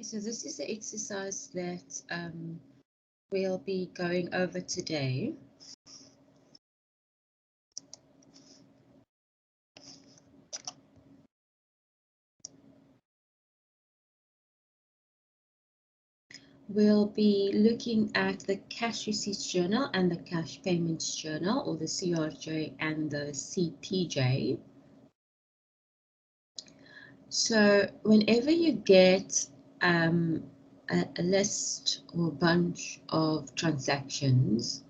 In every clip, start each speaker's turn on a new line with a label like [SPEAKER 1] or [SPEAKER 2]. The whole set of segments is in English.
[SPEAKER 1] Okay, so this is the exercise that we'll be going over today. We'll be looking at the cash receipts journal and the cash payments journal, or the CRJ and the CPJ. So whenever you get a list or a bunch of transactions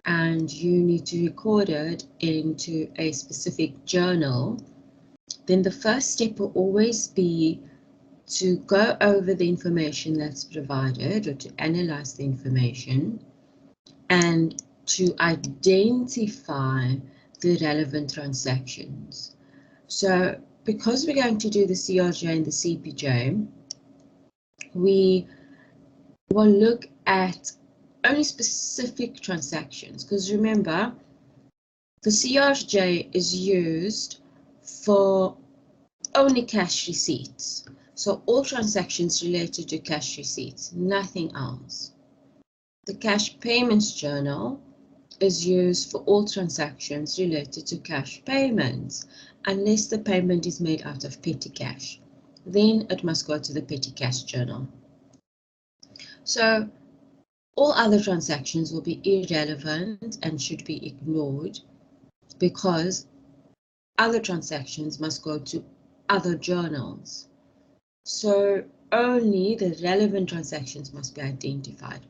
[SPEAKER 1] and you need to record it into a specific journal, then the first step will always be to go over the information that's provided, or to analyze the information and to identify the relevant transactions. So because we're going to do the CRJ and the CPJ, we will look at only specific transactions, because remember, the CRJ is used for only cash receipts. So all transactions related to cash receipts, nothing else. The cash payments journal is used for all transactions related to cash payments, unless the payment is made out of petty cash. Then it must go to the petty cash journal. So all other transactions will be irrelevant and should be ignored, because other transactions must go to other journals. So only the relevant transactions must be identified.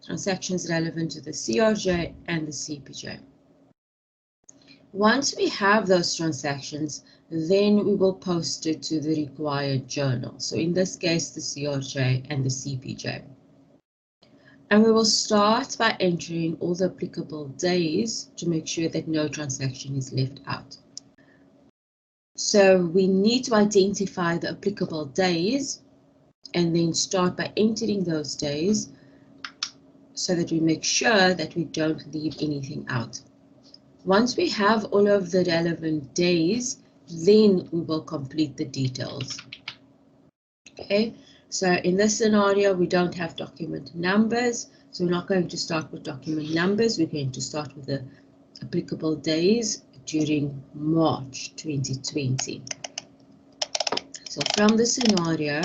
[SPEAKER 1] Transactions relevant to the CRJ and the CPJ. Once we have those transactions, then we will post it to the required journal. So in this case, the CRJ and the CPJ. And we will start by entering all the applicable days to make sure that no transaction is left out. So we need to identify the applicable days and then start by entering those days so that we make sure that we don't leave anything out. Once we have all of the relevant days, then we will complete the details. Okay, so in this scenario, we don't have document numbers, so we're not going to start with document numbers. We're going to start with the applicable days during March 2020. So from the scenario,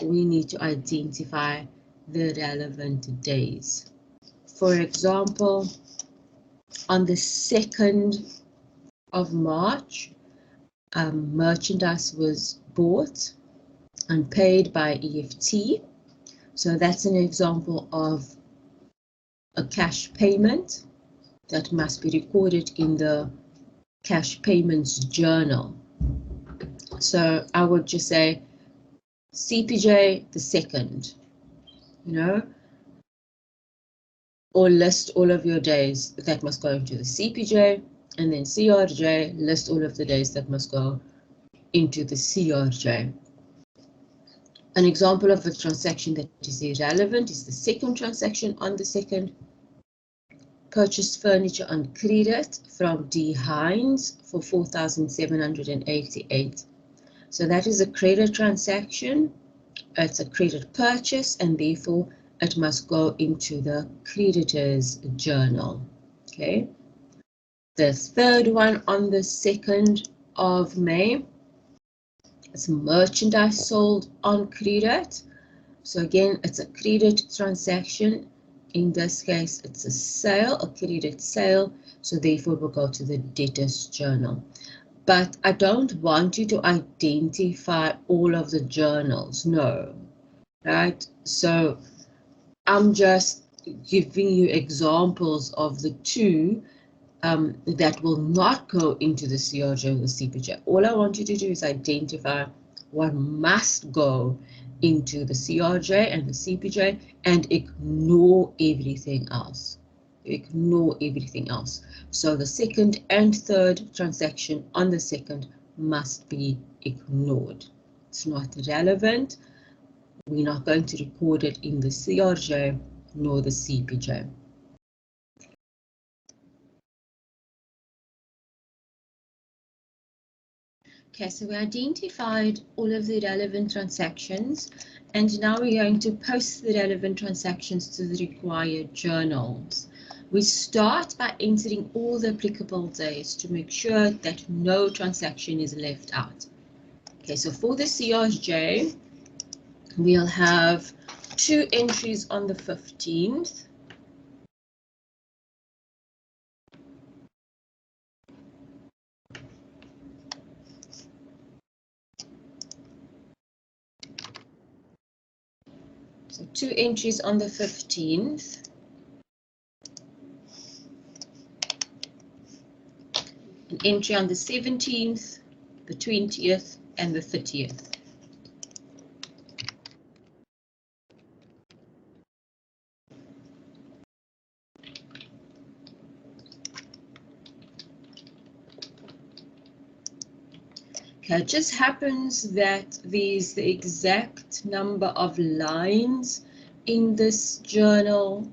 [SPEAKER 1] we need to identify the relevant days. For example, on the 2nd of March, merchandise was bought and paid by EFT. So that's an example of a cash payment that must be recorded in the cash payments journal. So I would just say CPJ the 2nd, or list all of your days that must go into the CPJ, and then CRJ, list all of the days that must go into the CRJ. An example of a transaction that is irrelevant is the second transaction on the 2nd. Purchased furniture on credit from D. Hines for 4,788. So that is a credit transaction. It's a credit purchase, and therefore it must go into the creditor's journal. Okay. The third one on the 2nd of May. It's merchandise sold on credit. So again, it's a credit transaction. In this case, it's a sale, a credit sale. So therefore, we'll go to the debtors journal. But I don't want you to identify all of the journals. No, right? So I'm just giving you examples of the two that will not go into the CRJ or the CPJ. All I want you to do is identify what must go into the CRJ and the CPJ and ignore everything else. Ignore everything else. So the 2nd and 3rd transaction on the 2nd must be ignored. It's not relevant. We're not going to record it in the CRJ nor the CPJ. Okay, so we identified all of the relevant transactions, and now we're going to post the relevant transactions to the required journals. We start by entering all the applicable days to make sure that no transaction is left out. Okay, so for the CRJ, we'll have 2 entries on the 15th. So 2 entries on the 15th. An entry on the 17th, the 20th, and the 30th. Okay, it just happens that there's the exact number of lines in this journal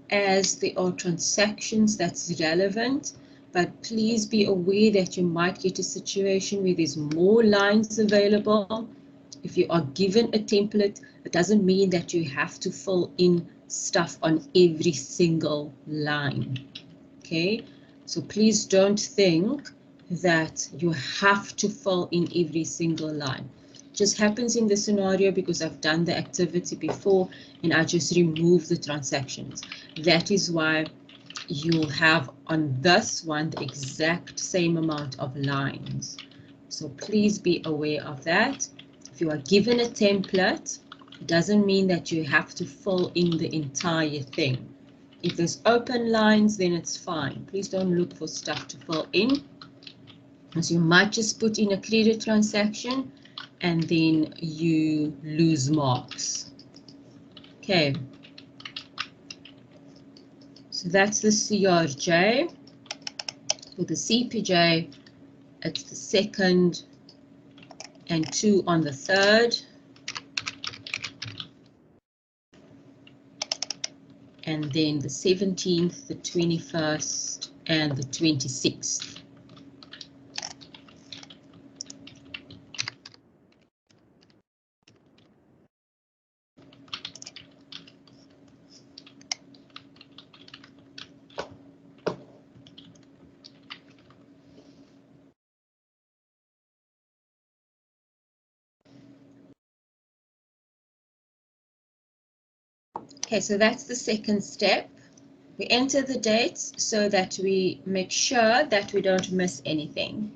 [SPEAKER 1] as there are transactions that's relevant, but please be aware that you might get a situation where there's more lines available. If you are given a template, it doesn't mean that you have to fill in stuff on every single line. Okay, so please don't think that you have to fill in every single line. It just happens in the scenario because I've done the activity before and I just remove the transactions. That is why you'll have on this one the exact same amount of lines. So please be aware of that. If you are given a template, it doesn't mean that you have to fill in the entire thing. If there's open lines, then it's fine. Please don't look for stuff to fill in, as you might just put in a credit transaction and then you lose marks. Okay. So that's the CRJ. For the CPJ, it's the 2nd and 2 on the 3rd. And then the 17th, the 21st, and the 26th. Okay, so that's the second step. We enter the dates so that we make sure that we don't miss anything.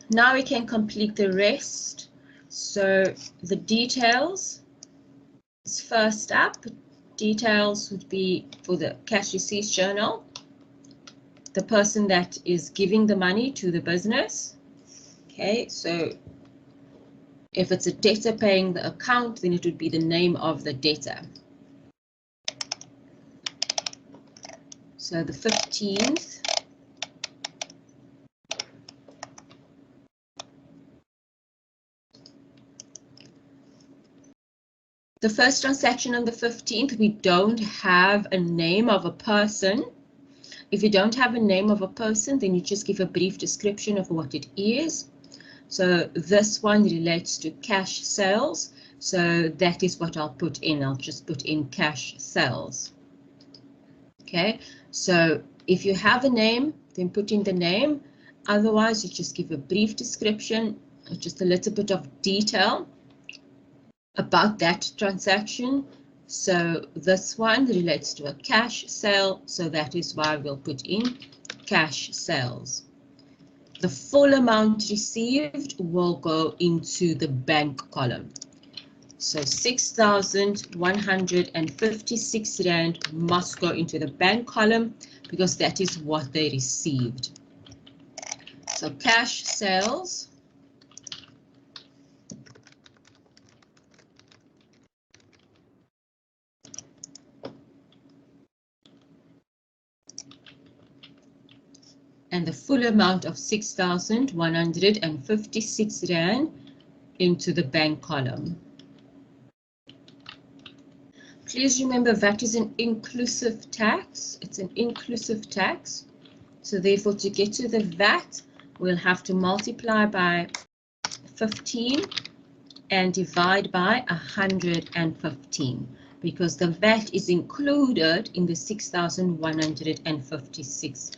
[SPEAKER 1] Now we can complete the rest. So the details is first up. Details would be for the cash receipts journal, the person that is giving the money to the business. Okay, so if it's a debtor paying the account, then it would be the name of the debtor. So the 15th. The first transaction on the 15th, we don't have a name of a person. If you don't have a name of a person, then you just give a brief description of what it is. So this one relates to cash sales. So that is what I'll put in. I'll just put in cash sales. Okay, so if you have a name, then put in the name. Otherwise, you just give a brief description, just a little bit of detail about that transaction. So this one relates to a cash sale, so that is why we'll put in cash sales. The full amount received will go into the bank column. So 6,156 Rand must go into the bank column because that is what they received. So cash sales. And the full amount of 6,156 Rand into the bank column. Please remember VAT is an inclusive tax. It's an inclusive tax. So therefore, to get to the VAT, we'll have to multiply by 15 and divide by 115 because the VAT is included in the 6,156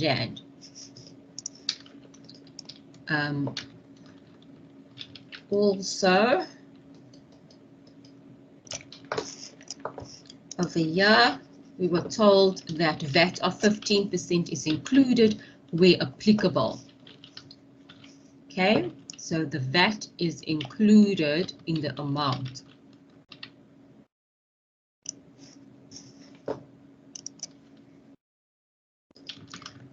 [SPEAKER 1] Rand. Also, over here, we were told that VAT of 15% is included where applicable. Okay, so the VAT is included in the amount.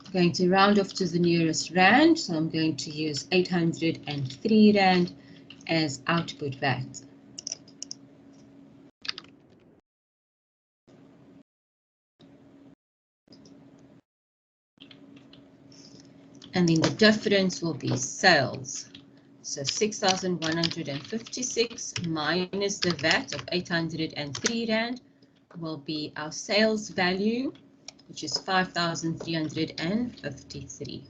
[SPEAKER 1] I'm going to round off to the nearest Rand, so I'm going to use 803 Rand as output VAT. And then the difference will be sales. So 6,156 minus the VAT of 803 Rand will be our sales value, which is 5,353.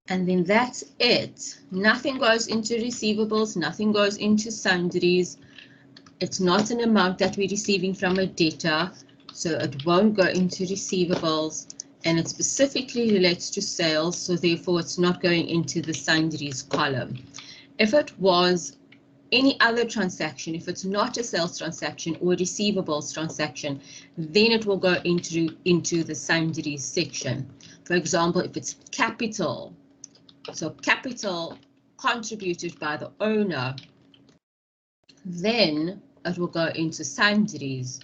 [SPEAKER 1] And then that's it. Nothing goes into receivables, nothing goes into sundries. It's not an amount that we're receiving from a debtor, so it won't go into receivables, and it specifically relates to sales, so therefore it's not going into the sundries column. If it was any other transaction, if it's not a sales transaction or receivables transaction, then it will go into the sundries section. For example, if it's capital, so capital contributed by the owner, then it will go into sundries,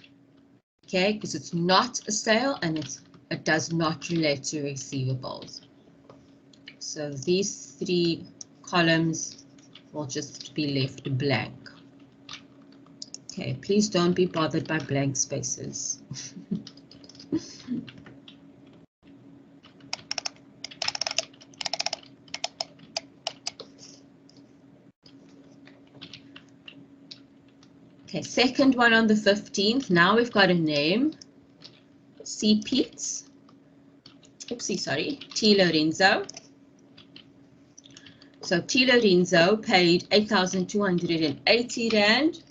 [SPEAKER 1] okay, because it's not a sale and it does not relate to receivables. So these three columns will just be left blank. Okay, please don't be bothered by blank spaces. Okay, second one on the 15th. Now we've got a name, C. Pitts. Oopsie, sorry, T. Lorenzo. So T. Lorenzo paid 8,280 Rand.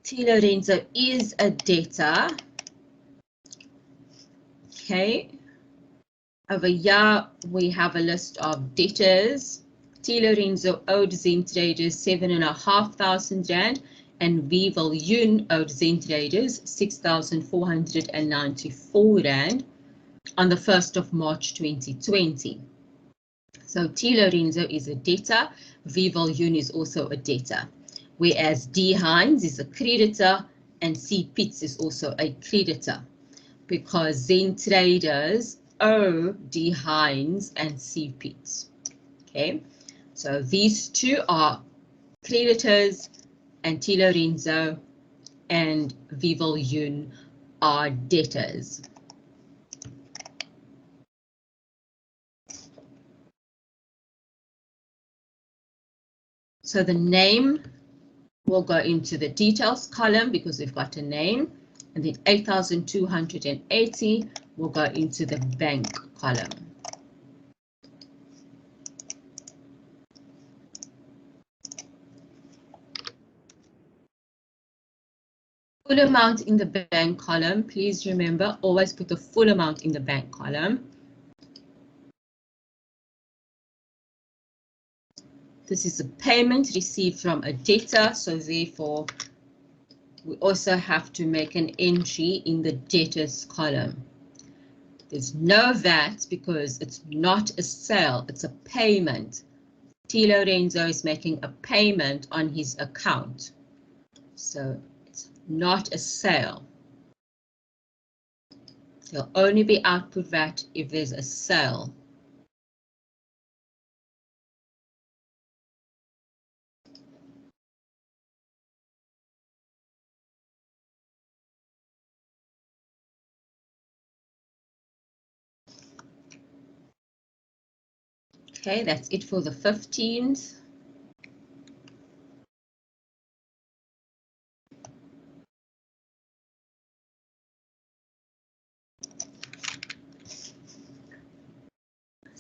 [SPEAKER 1] T. Lorenzo is a debtor. Okay. Over here, we have a list of debtors. T. Lorenzo owed Zen Traders 7,500 Rand and Vival Yun owed Zen Traders 6,494 Rand on the 1st of March 2020. So T. Lorenzo is a debtor, Vival Yun is also a debtor, whereas D. Hines is a creditor and C. Pitts is also a creditor, because Zen Traders owe D. Hines and C. Pitts. Okay, so these two are creditors, and T. Lorenzo and Vival Yun are debtors. So the name will go into the details column because we've got a name, and then 8,280 will go into the bank column. Full amount in the bank column. Please remember, always put the full amount in the bank column. This is a payment received from a debtor, so therefore we also have to make an entry in the debtors column. There's no VAT because it's not a sale, it's a payment. T. Lorenzo is making a payment on his account, so it's not a sale. There'll only be output VAT if there's a sale. Okay, that's it for the 15th.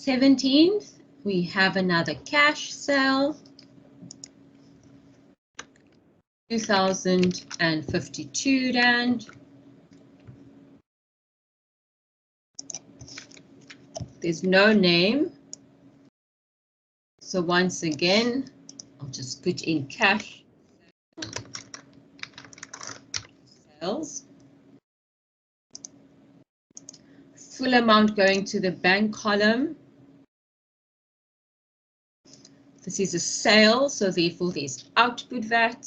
[SPEAKER 1] 17th, we have another cash sale, 2,052 Rand. There's no name. So once again, I'll just put in cash sales. Full amount going to the bank column. This is a sale, so therefore there's output VAT.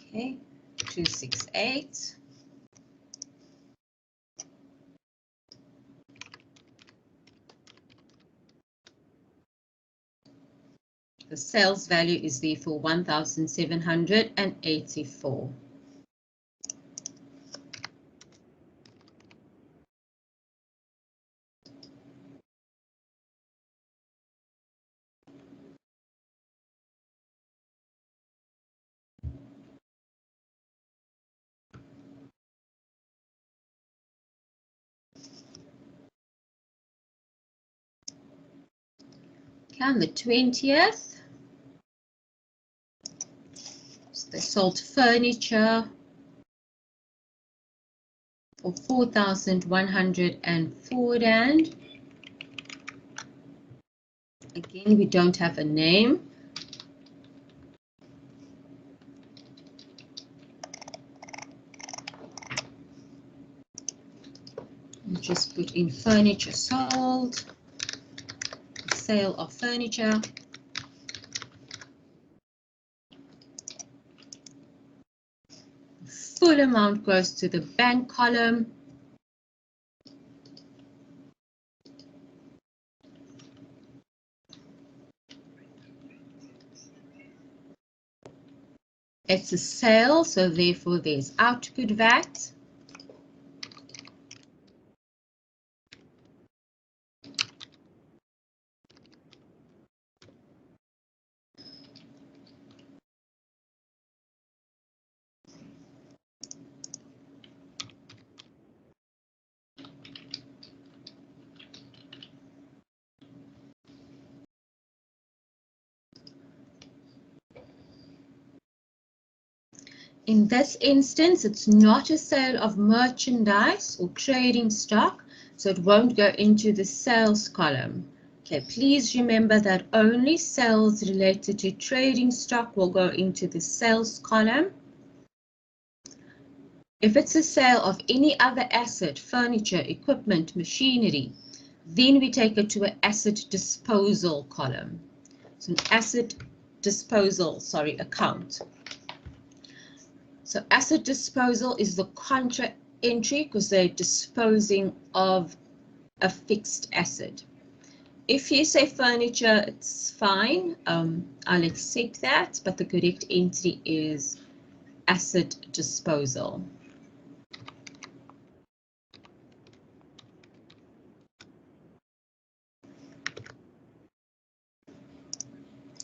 [SPEAKER 1] Okay, 268. The sales value is therefore 1,784. Okay, on the 20th, so they sold furniture for 4,104 Rand. Again, we don't have a name. We'll just put in furniture sold, sale of furniture. Full amount goes to the bank column. It's a sale, so therefore there's output VAT. In this instance, it's not a sale of merchandise or trading stock, so it won't go into the sales column. Okay, please remember that only sales related to trading stock will go into the sales column. If it's a sale of any other asset, furniture, equipment, machinery, then we take it to an asset disposal column. So an asset disposal, account. So asset disposal is the contra entry because they're disposing of a fixed asset. If you say furniture, it's fine. I'll accept that, but the correct entry is asset disposal.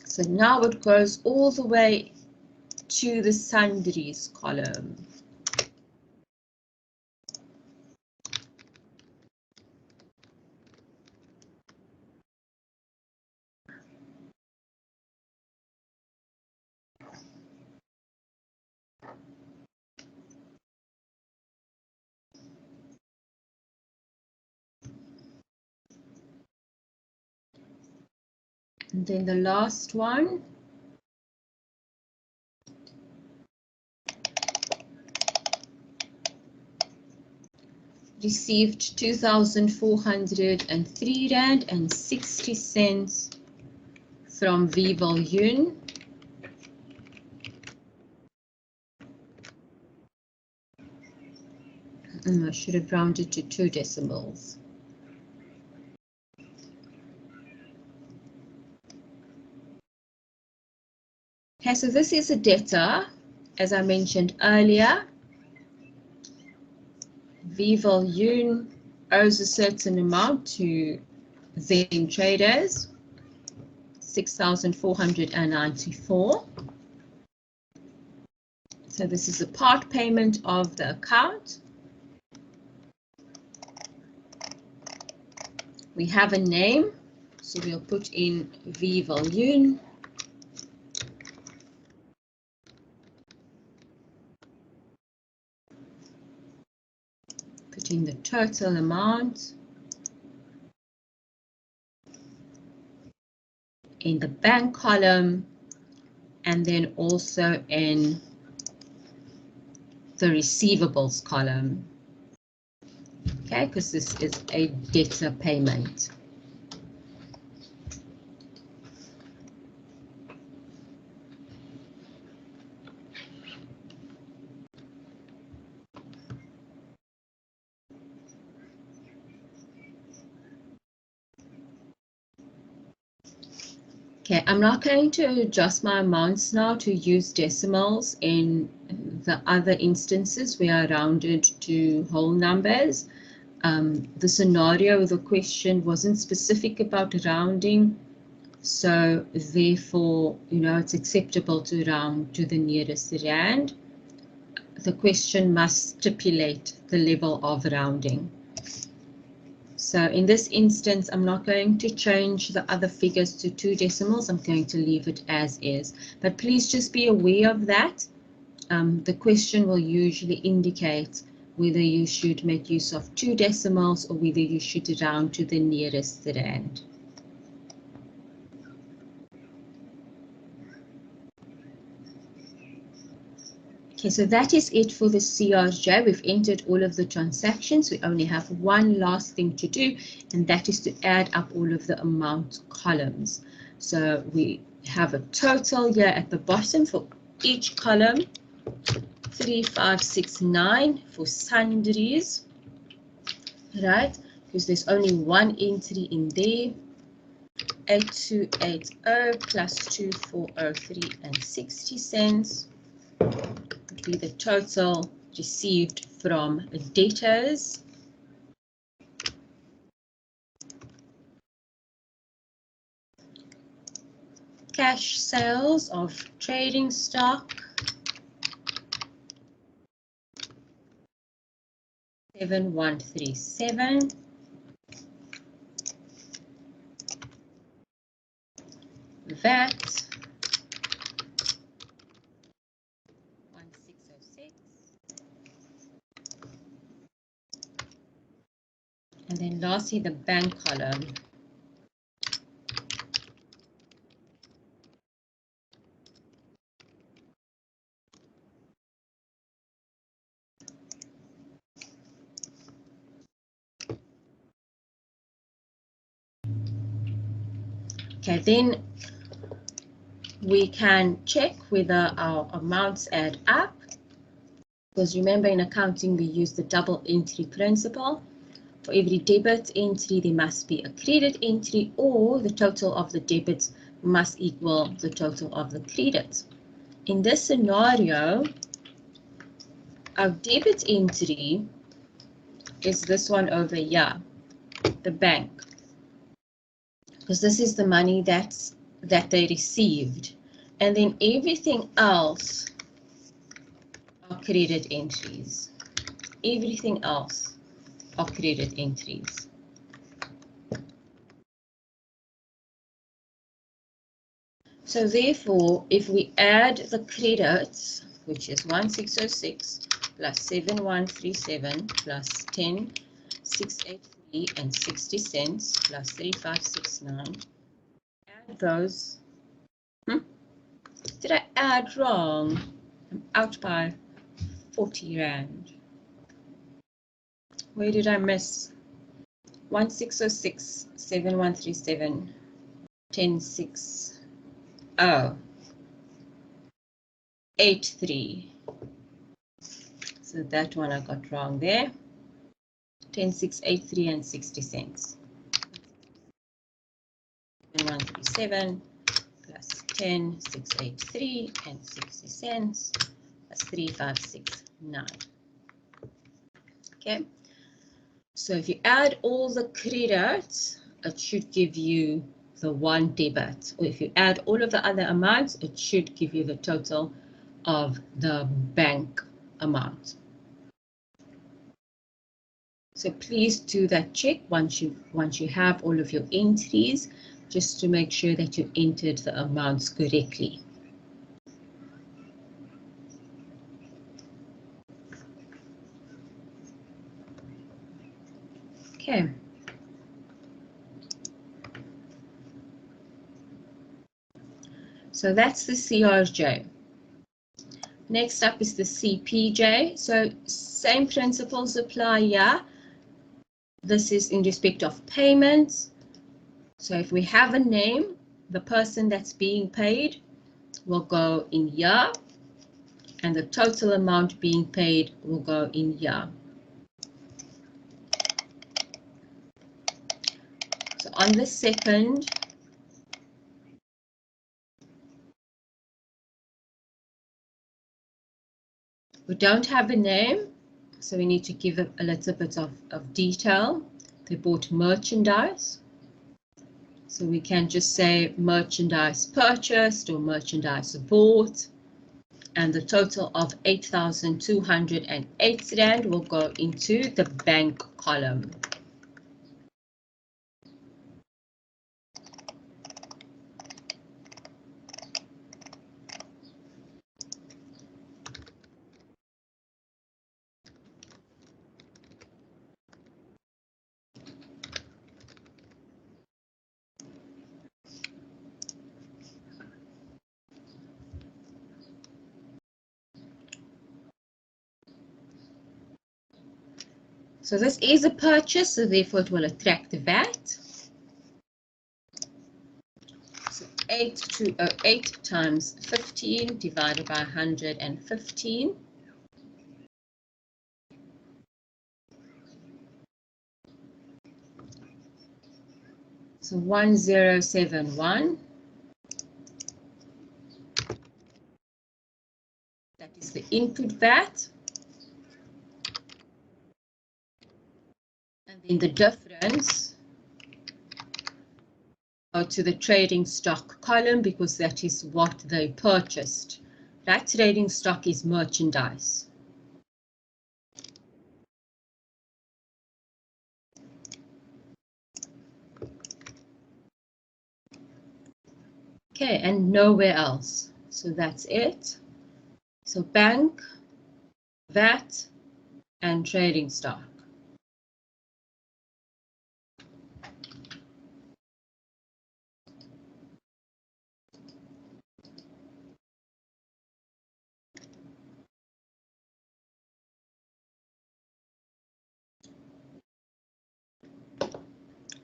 [SPEAKER 1] So now it goes all the way to the sundries column. And then the last one. Received 2,403 Rand and 60 cents from Vival-Yun. I should have rounded to 2 decimals. Okay, so this is a debtor, as I mentioned earlier. Vival-Yun owes a certain amount to Zen Traders, 6,494. So this is a part payment of the account. We have a name, so we'll put in V Viljoen. Put in the total amount. In the bank column, and then also in the receivables column. Okay, because this is a debtor payment. Okay, I'm not going to adjust my amounts now to use decimals in the other instances where I rounded to whole numbers. The scenario, the question wasn't specific about rounding, so therefore, it's acceptable to round to the nearest rand. The question must stipulate the level of rounding. So in this instance, I'm not going to change the other figures to 2 decimals. I'm going to leave it as is. But please just be aware of that. The question will usually indicate whether you should make use of 2 decimals or whether you should round to the nearest rand. Okay, so that is it for the CRJ. We've entered all of the transactions. We only have one last thing to do, and that is to add up all of the amount columns. So we have a total here at the bottom for each column, 3569 for sundries, right? Because there's only one entry in there. 8280 plus 2403 and 60 cents. Would be the total received from debtors. Cash sales of trading stock. 7137. VAT. 1606. And then lastly, the bank column. Okay, then we can check whether our amounts add up. Because remember, in accounting, we use the double entry principle. For every debit entry, there must be a credit entry, or the total of the debits must equal the total of the credits. In this scenario, our debit entry is this one over here, the bank, because this is the money that they received, and then everything else are credit entries. Everything else are credit entries. So therefore, if we add the credits, which is 1606 plus 7137 plus 10683 and 60 cents plus 3569, add those. Did I add wrong? I'm out by 40 rand. Where did I miss? 1606, 7137, 106. Oh, 83. So that one I got wrong there. 10683 and 60 cents. 137 plus 10683 and 60 cents plus 3569. Okay. So if you add all the credits, it should give you the one debit. Or if you add all of the other amounts, it should give you the total of the bank amount. So please do that check once you have all of your entries, just to make sure that you entered the amounts correctly. Okay. So that's the CRJ. Next up is the CPJ. So same principles apply here. This is in respect of payments. So if we have a name, the person that's being paid will go in here, and the total amount being paid will go in here. So on the second, we don't have a name, so we need to give a little bit of detail. They bought merchandise. So we can just say merchandise purchased or merchandise bought. And the total of 8,208 Rand will go into the bank column. So this is a purchase, so therefore it will attract the VAT. So 8,208 times 15 divided by 115. So 1071. That is the input VAT. And then the difference go to the trading stock column, because that is what they purchased. That trading stock is merchandise. Okay, and nowhere else. So that's it. So bank, VAT, and trading stock.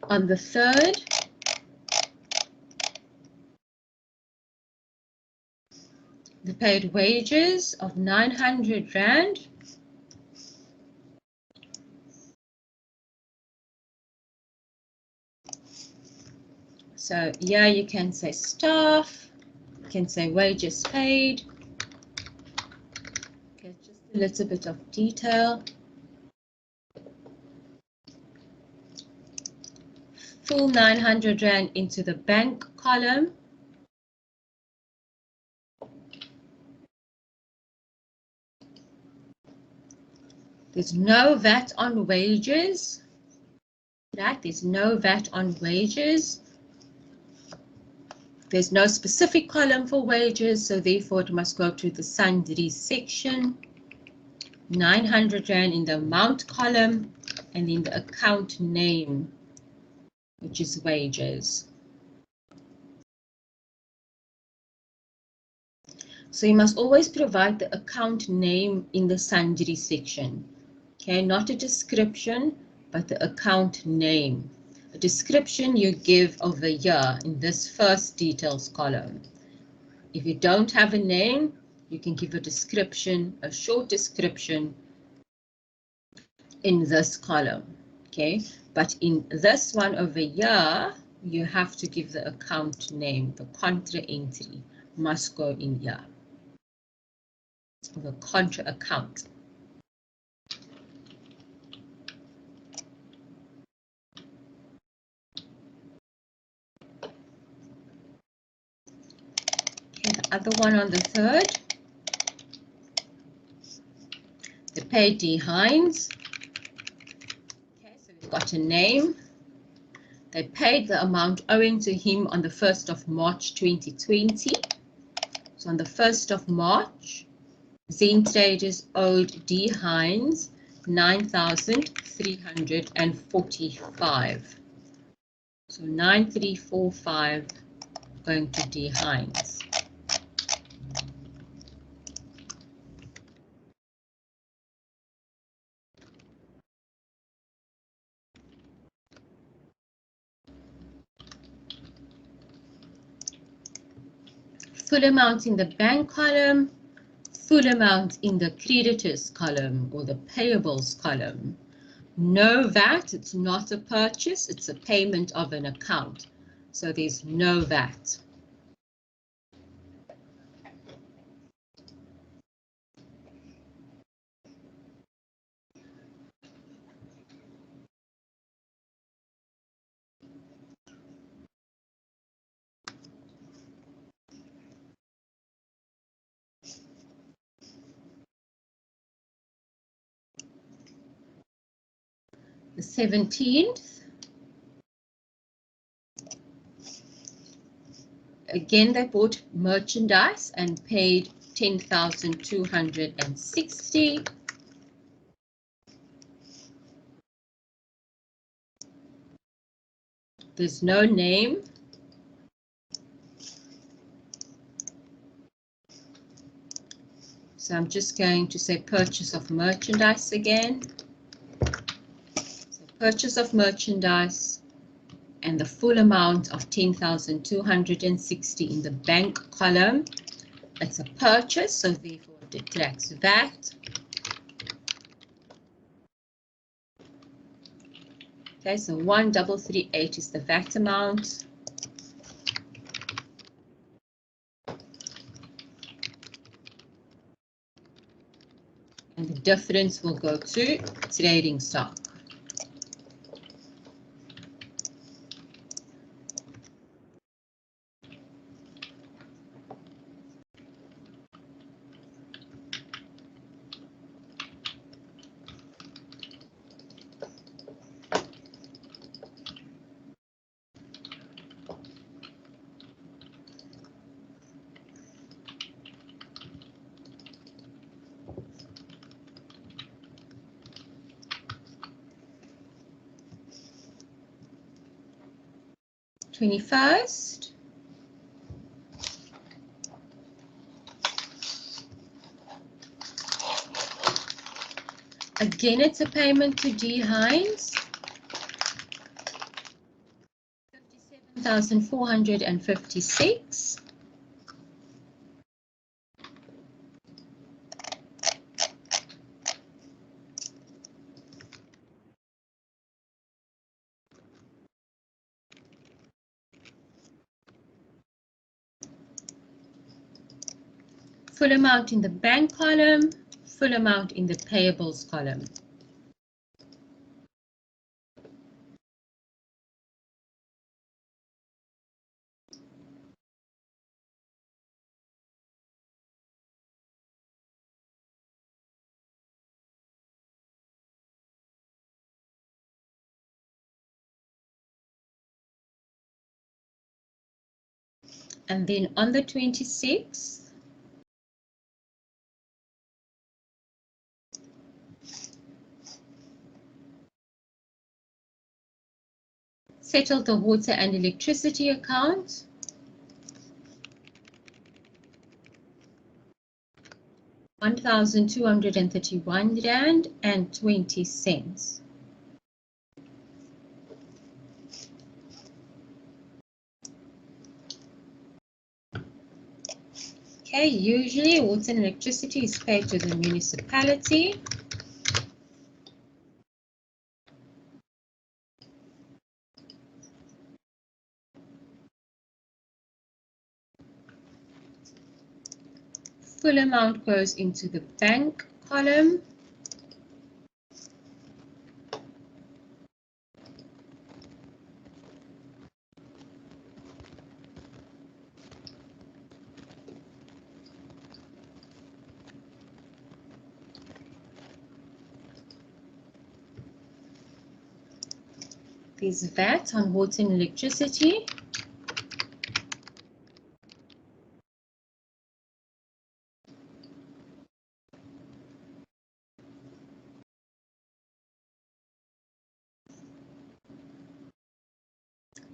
[SPEAKER 1] On the third, they paid wages of 900 Rand. So yeah, you can say staff, you can say wages paid. Okay, just a little bit of detail. Full 900 Rand into the bank column. There's no VAT on wages. Right? There's no VAT on wages. There's no specific column for wages, so therefore it must go to the sundry section. 900 Rand in the amount column, and in the account name, which is wages. So you must always provide the account name in the sundry section. Okay, not a description, but the account name. A description you give over here in this first details column. If you don't have a name, you can give a description, a short description in this column. Okay, but in this one over here, you have to give the account name. The contra entry must go in here. The contra account. Okay, the other one on the third. They paid D. Hines. Okay, so we've got a name. They paid the amount owing to him on the 1st of March 2020. So on the 1st of March, Zen Traders owed D. Hines 9,345. So 9,345 going to D. Hines. Full amount in the bank column, full amount in the creditors column or the payables column. No VAT, it's not a purchase, it's a payment of an account. So there's no VAT. The 17th, again they bought merchandise and paid 10,260. There's no name. So I'm just going to say purchase of merchandise again. So purchase of merchandise and the full amount of 10,260 in the bank column. It's a purchase, so therefore it detracts VAT. Okay, so 1,338 is the VAT amount. And the difference will go to trading stock. Twenty-first. Again, it's a payment to D. Hines. 57,456. Full amount in the bank column, full amount in the payables column. And then on the 26th, settled the water and electricity account. R1,231.20. Okay, usually water and electricity is paid to the municipality. Full amount goes into the bank column. There's VAT on water and electricity.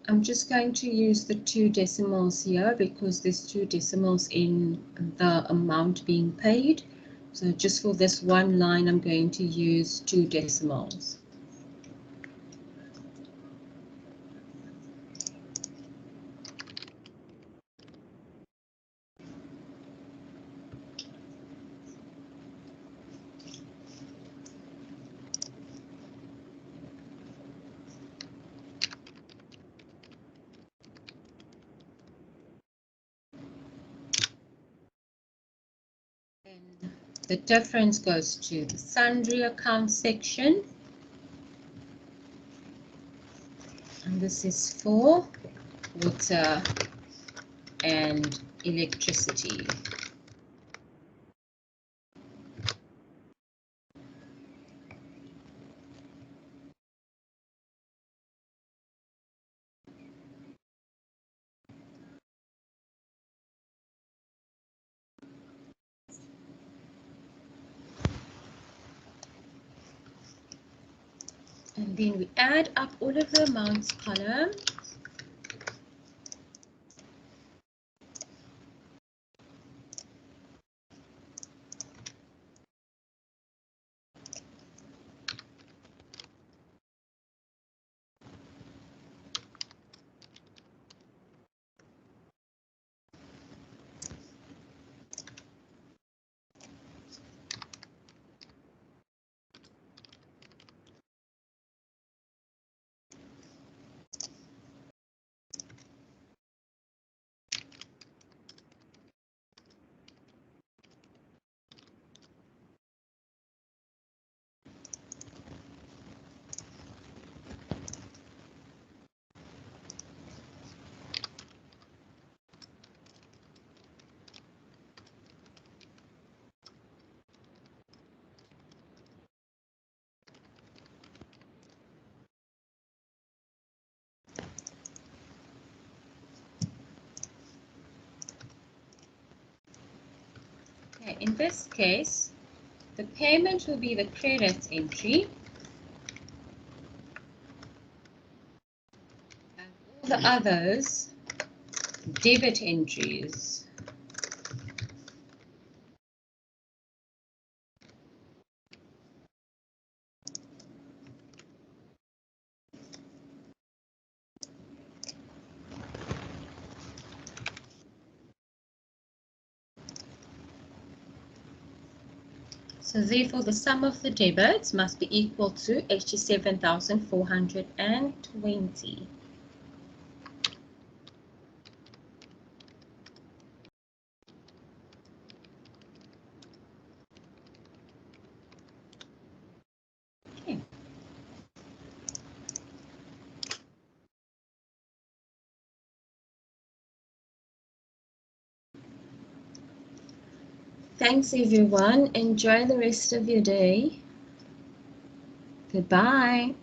[SPEAKER 1] I'm just going to use the 2 decimals here because there's 2 decimals in the amount being paid. So just for this one line, I'm going to use 2 decimals. The difference goes to the sundry account section. And this is for water and electricity. And then we add up all of the amounts column. Okay, in this case, the payment will be the credit entry. And all the others, debit entries. So therefore, the sum of the debits must be equal to 87,420. Okay. Thanks, everyone. Enjoy the rest of your day. Goodbye.